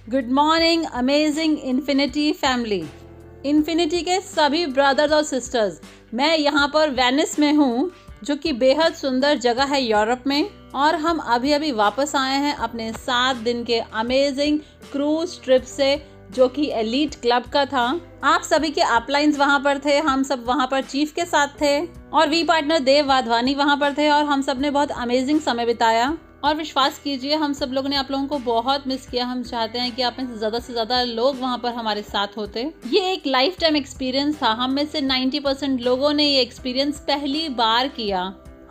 Good morning amazing infinity family. Infinity के सभी brothers और सिस्टर्स, मैं यहाँ पर वेनिस में हूँ, जो कि बेहद सुंदर जगह है यूरोप में। और हम अभी अभी वापस आए हैं अपने 7 दिन के अमेजिंग क्रूज ट्रिप से, जो कि एलीट क्लब का था। आप सभी के अपलाइंस वहाँ पर थे, हम सब वहाँ पर चीफ के साथ थे और वी पार्टनर देव वाधवानी वहाँ पर थे और हम सब ने बहुत अमेजिंग समय बिताया। और विश्वास कीजिए, हम सब लोगों ने आप लोगों को बहुत मिस किया। हम चाहते हैं कि आप में से ज़्यादा लोग वहाँ पर हमारे साथ होते। ये एक लाइफ टाइम एक्सपीरियंस था। हम में से 90% लोगों ने ये एक्सपीरियंस पहली बार किया।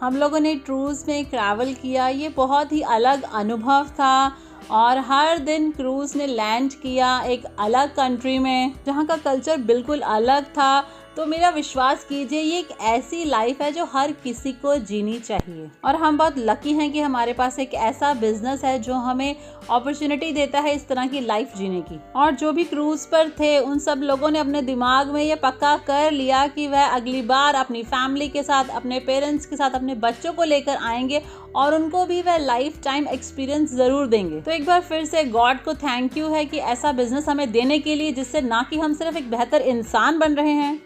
हम लोगों ने क्रूज़ में ट्रैवल किया। ये बहुत ही अलग अनुभव था और हर दिन क्रूज़ ने लैंड किया एक अलग कंट्री में, जहाँ का कल्चर बिल्कुल अलग था। तो मेरा विश्वास कीजिए, ये एक ऐसी लाइफ है जो हर किसी को जीनी चाहिए। और हम बहुत लकी हैं कि हमारे पास एक ऐसा बिजनेस है जो हमें अपॉर्चुनिटी देता है इस तरह की लाइफ जीने की। और जो भी क्रूज पर थे, उन सब लोगों ने अपने दिमाग में ये पक्का कर लिया कि वह अगली बार अपनी फैमिली के साथ, अपने पेरेंट्स के साथ, अपने बच्चों को लेकर आएंगे और उनको भी वह लाइफ टाइम एक्सपीरियंस जरूर देंगे। तो एक बार फिर से गॉड को थैंक यू है कि ऐसा बिजनेस हमें देने के लिए, जिससे ना कि हम सिर्फ एक बेहतर इंसान बन रहे हैं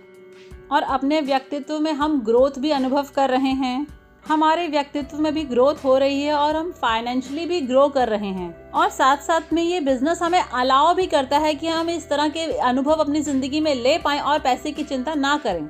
और अपने व्यक्तित्व में हम ग्रोथ भी अनुभव कर रहे हैं। हमारे व्यक्तित्व में भी ग्रोथ हो रही है और हम फाइनेंशियली भी ग्रो कर रहे हैं। और साथ साथ में ये बिजनेस हमें अलाउ भी करता है कि हम इस तरह के अनुभव अपनी ज़िंदगी में ले पाएं और पैसे की चिंता ना करें।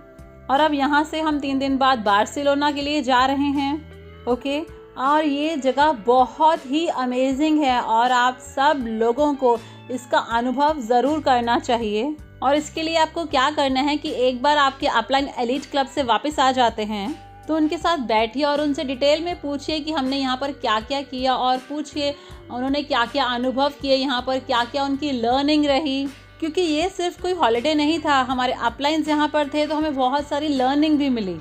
और अब यहाँ से हम 3 दिन बाद बार्सिलोना के लिए जा रहे हैं। ओके, और ये जगह बहुत ही अमेजिंग है और आप सब लोगों को इसका अनुभव ज़रूर करना चाहिए। और इसके लिए आपको क्या करना है कि एक बार आपके अपलाइन एलीट क्लब से वापस आ जाते हैं तो उनके साथ बैठिए और उनसे डिटेल में पूछिए कि हमने यहाँ पर क्या क्या किया, और पूछिए उन्होंने क्या क्या अनुभव किए, यहाँ पर क्या क्या उनकी लर्निंग रही। क्योंकि ये सिर्फ कोई हॉलिडे नहीं था, हमारे अपलाइंस यहाँ पर थे तो हमें बहुत सारी लर्निंग भी मिली।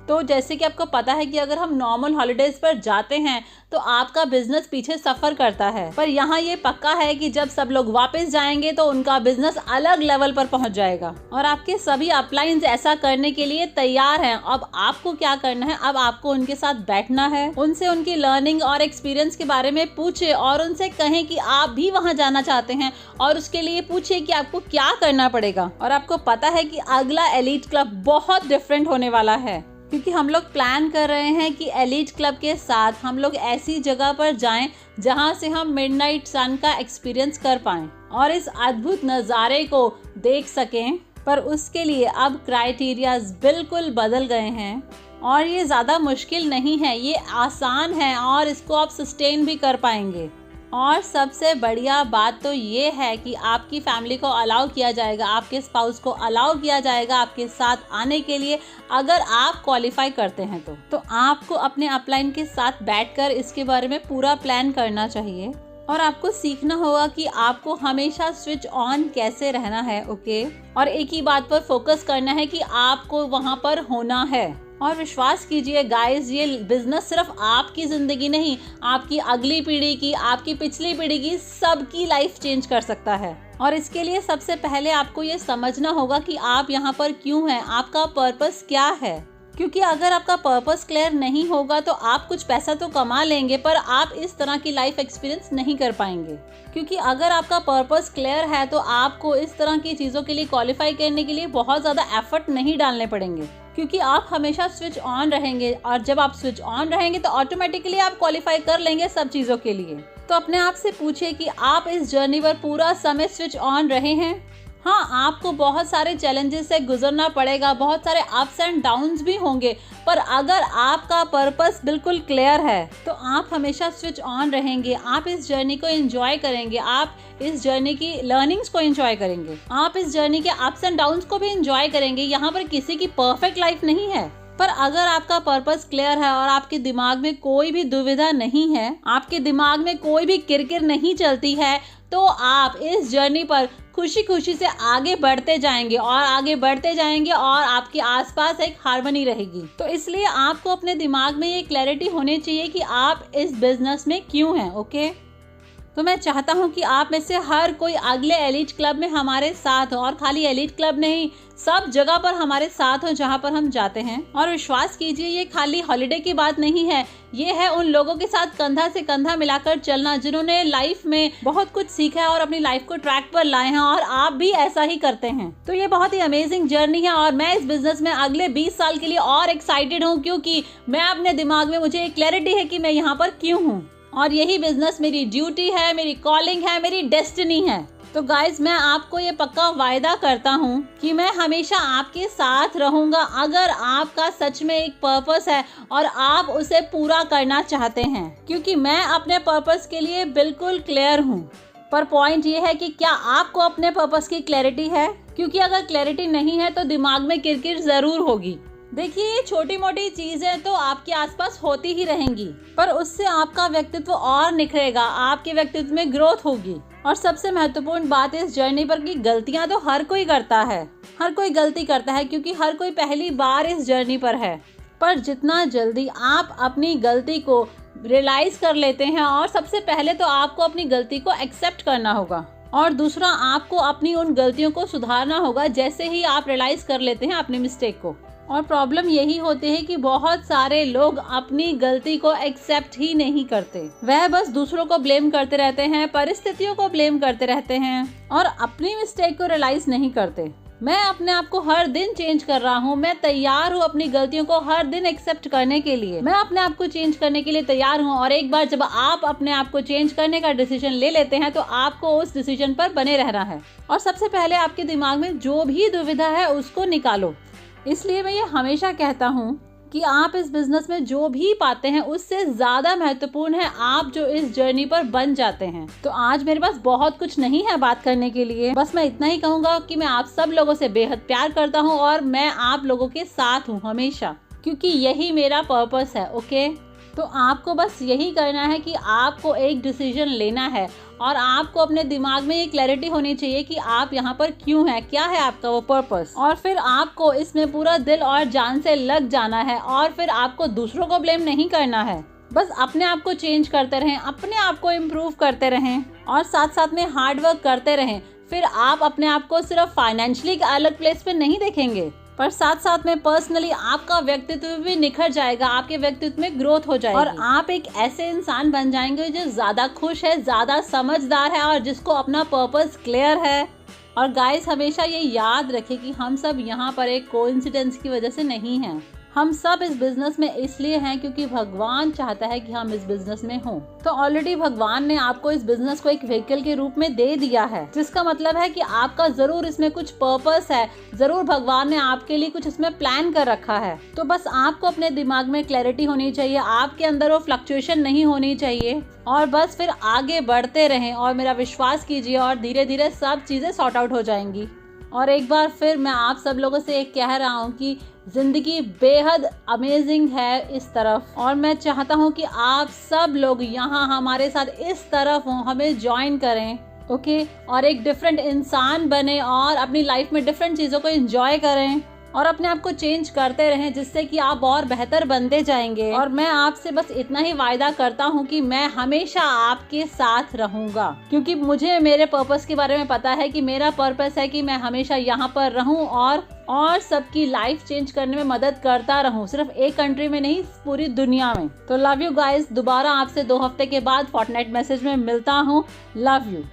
तो जैसे कि आपको पता है कि अगर हम नॉर्मल हॉलिडेज पर जाते हैं तो आपका बिजनेस पीछे सफ़र करता है, पर यहाँ ये पक्का है कि जब सब लोग वापस जाएंगे तो उनका बिजनेस अलग लेवल पर पहुँच जाएगा। और आपके सभी अपलाइंस ऐसा करने के लिए तैयार हैं। अब आपको क्या करना है, अब आपको उनके साथ बैठना है, उनसे उनकी लर्निंग और एक्सपीरियंस के बारे में पूछे और उनसे कहें कि आप भी वहाँ जाना चाहते हैं और उसके लिए पूछिए कि आपको क्या करना पड़ेगा। और आपको पता है कि अगला एलीट क्लब बहुत डिफरेंट होने वाला है, क्योंकि हम लोग प्लान कर रहे हैं कि एलीट क्लब के साथ हम लोग ऐसी जगह पर जाएं जहां से हम मिडनाइट सन का एक्सपीरियंस कर पाएं और इस अद्भुत नज़ारे को देख सकें। पर उसके लिए अब क्राइटेरियाज बिल्कुल बदल गए हैं और ये ज़्यादा मुश्किल नहीं है, ये आसान है और इसको आप सस्टेन भी कर पाएंगे। और सबसे बढ़िया बात तो ये है कि आपकी फैमिली को अलाउ किया जाएगा, आपके स्पाउस को अलाउ किया जाएगा आपके साथ आने के लिए, अगर आप क्वालिफाई करते हैं तो आपको अपने अपलाइन के साथ बैठकर इसके बारे में पूरा प्लान करना चाहिए। और आपको सीखना होगा कि आपको हमेशा स्विच ऑन कैसे रहना है। ओके, और एक ही बात पर फोकस करना है कि आपको वहाँ पर होना है। और विश्वास कीजिए गाइस, ये बिजनेस सिर्फ आपकी ज़िंदगी नहीं, आपकी अगली पीढ़ी की, आपकी पिछली पीढ़ी की, सबकी लाइफ चेंज कर सकता है। और इसके लिए सबसे पहले आपको ये समझना होगा कि आप यहाँ पर क्यों हैं, आपका पर्पस क्या है। क्योंकि अगर आपका पर्पस क्लियर नहीं होगा तो आप कुछ पैसा तो कमा लेंगे, पर आप इस तरह की लाइफ एक्सपीरियंस नहीं कर पाएंगे। क्योंकि अगर आपका पर्पस क्लियर है तो आपको इस तरह की चीज़ों के लिए क्वालिफाई करने के लिए बहुत ज़्यादा एफर्ट नहीं डालने पड़ेंगे, क्योंकि आप हमेशा स्विच ऑन रहेंगे। और जब आप स्विच ऑन रहेंगे तो ऑटोमेटिकली आप क्वालिफाई कर लेंगे सब चीज़ों के लिए। तो अपने आप से पूछिए कि आप इस जर्नी पर पूरा समय स्विच ऑन रहे हैं। हाँ, आपको बहुत सारे चैलेंजेस से गुजरना पड़ेगा, बहुत सारे अप्स एंड डाउन्स भी होंगे, पर अगर आपका पर्पस बिल्कुल क्लियर है तो आप हमेशा स्विच ऑन रहेंगे। आप इस जर्नी को एंजॉय करेंगे, आप इस जर्नी की लर्निंग्स को एंजॉय करेंगे, आप इस जर्नी के अप्स एंड डाउन्स को भी एंजॉय करेंगे। यहाँ पर किसी की परफेक्ट लाइफ नहीं है, पर अगर आपका पर्पस क्लियर है और आपके दिमाग में कोई भी दुविधा नहीं है, आपके दिमाग में कोई भी किरकिर नहीं चलती है, तो आप इस जर्नी पर खुशी खुशी से आगे बढ़ते जाएंगे और आगे बढ़ते जाएंगे और आपके आसपास एक हार्मनी रहेगी। तो इसलिए आपको अपने दिमाग में ये क्लैरिटी होनी चाहिए कि आप इस बिजनेस में क्यों हैं। ओके, तो मैं चाहता हूं कि आप में से हर कोई अगले एलीट क्लब में हमारे साथ हो, और खाली एलीट क्लब नहीं, सब जगह पर हमारे साथ हो जहाँ पर हम जाते हैं। और विश्वास कीजिए, ये खाली हॉलिडे की बात नहीं है, ये है उन लोगों के साथ कंधा से कंधा मिलाकर चलना जिन्होंने लाइफ में बहुत कुछ सीखा है और अपनी लाइफ को ट्रैक पर लाए हैं, और आप भी ऐसा ही करते हैं। तो ये बहुत ही अमेजिंग जर्नी है और मैं इस बिजनेस में अगले 20 साल के लिए और एक्साइटेड हूँ, क्योंकि मैं अपने दिमाग में मुझे एक क्लैरिटी है कि मैं यहाँ पर क्यों हूँ, और यही बिजनेस मेरी ड्यूटी है, मेरी कॉलिंग है, मेरी डेस्टिनी है। तो गाइज, मैं आपको ये पक्का वायदा करता हूँ कि मैं हमेशा आपके साथ रहूंगा अगर आपका सच में एक पर्पस है और आप उसे पूरा करना चाहते हैं, क्योंकि मैं अपने पर्पस के लिए बिल्कुल क्लियर हूँ। पर पॉइंट ये है कि क्या आपको अपने पर्पस की क्लैरिटी है? क्योंकि अगर क्लैरिटी नहीं है तो दिमाग में किरकिर जरूर होगी। देखिए, ये छोटी मोटी चीजें तो आपके आसपास होती ही रहेंगी, पर उससे आपका व्यक्तित्व और निखरेगा, आपके व्यक्तित्व में ग्रोथ होगी। और सबसे महत्वपूर्ण बात इस जर्नी पर कि गलतियां तो हर कोई करता है, हर कोई गलती करता है, क्योंकि हर कोई पहली बार इस जर्नी पर है। पर जितना जल्दी आप अपनी गलती को रियलाइज कर लेते हैं, और सबसे पहले तो आपको अपनी गलती को एक्सेप्ट करना होगा, और दूसरा आपको अपनी उन गलतियों को सुधारना होगा जैसे ही आप रियलाइज कर लेते हैं अपनी मिस्टेक को। और प्रॉब्लम यही होती है कि बहुत सारे लोग अपनी गलती को एक्सेप्ट ही नहीं करते, वह बस दूसरों को ब्लेम करते रहते हैं, परिस्थितियों को ब्लेम करते रहते हैं, और अपनी मिस्टेक को रियलाइज नहीं करते। मैं अपने आप को हर दिन चेंज कर रहा हूँ, मैं तैयार हूँ अपनी गलतियों को हर दिन एक्सेप्ट करने के लिए, मैं अपने आप को चेंज करने के लिए तैयार हूँ। और एक बार जब आप अपने आप को चेंज करने का डिसीजन ले लेते हैं तो आपको उस डिसीजन पर बने रहना है, और सबसे पहले आपके दिमाग में जो भी दुविधा है उसको निकालो। इसलिए मैं ये हमेशा कहता हूँ कि आप इस बिजनेस में जो भी पाते हैं उससे ज़्यादा महत्वपूर्ण है आप जो इस जर्नी पर बन जाते हैं। तो आज मेरे पास बहुत कुछ नहीं है बात करने के लिए, बस मैं इतना ही कहूँगा कि मैं आप सब लोगों से बेहद प्यार करता हूँ और मैं आप लोगों के साथ हूँ हमेशा, क्योंकि यही मेरा पर्पस है। ओके, तो आपको बस यही करना है कि आपको एक डिसीजन लेना है, और आपको अपने दिमाग में ये क्लैरिटी होनी चाहिए कि आप यहाँ पर क्यों हैं, क्या है आपका वो पर्पस, और फिर आपको इसमें पूरा दिल और जान से लग जाना है। और फिर आपको दूसरों को ब्लेम नहीं करना है, बस अपने आप को चेंज करते रहें, अपने आप को इम्प्रूव करते रहें, और साथ साथ में हार्ड वर्क करते रहें। फिर आप अपने आप को सिर्फ फाइनेंशियली एक अलग प्लेस पे नहीं देखेंगे, पर साथ साथ में पर्सनली आपका व्यक्तित्व भी निखर जाएगा, आपके व्यक्तित्व में ग्रोथ हो जाएगी, और आप एक ऐसे इंसान बन जाएंगे जो ज्यादा खुश है, ज्यादा समझदार है, और जिसको अपना पर्पस क्लियर है। और गाइस, हमेशा ये याद रखें कि हम सब यहाँ पर एक कोइंसिडेंस की वजह से नहीं हैं, हम सब इस बिजनेस में इसलिए हैं क्योंकि भगवान चाहता है कि हम इस बिजनेस में हों। तो ऑलरेडी भगवान ने आपको इस बिजनेस को एक व्हीकल के रूप में दे दिया है, जिसका मतलब है कि आपका जरूर इसमें कुछ पर्पस है, जरूर भगवान ने आपके लिए कुछ इसमें प्लान कर रखा है। तो बस आपको अपने दिमाग में क्लैरिटी होनी चाहिए, आपके अंदर वो फ्लक्चुएशन नहीं होनी चाहिए, और बस फिर आगे बढ़ते रहें। और मेरा विश्वास कीजिए, और धीरे धीरे सब चीजें सॉर्ट आउट हो जाएंगी। और एक बार फिर मैं आप सब लोगों से एक कह रहा हूँ कि जिंदगी बेहद अमेजिंग है इस तरफ, और मैं चाहता हूँ कि आप सब लोग यहाँ हमारे साथ इस तरफ हों, हमें ज्वाइन करें। ओके, और एक डिफरेंट इंसान बने और अपनी लाइफ में डिफरेंट चीज़ों को एंजॉय करें, और अपने आप को चेंज करते रहें, जिससे कि आप और बेहतर बनते जाएंगे। और मैं आपसे बस इतना ही वायदा करता हूँ कि मैं हमेशा आपके साथ रहूंगा, क्योंकि मुझे मेरे पर्पस के बारे में पता है कि मेरा पर्पस है कि मैं हमेशा यहाँ पर रहूं और सबकी लाइफ चेंज करने में मदद करता रहूं, सिर्फ एक कंट्री में नहीं, पूरी दुनिया में। तो लव यू गाइस, दोबारा आपसे 2 हफ्ते के बाद फोर्टनाइट मैसेज में मिलता हूँ। Love you.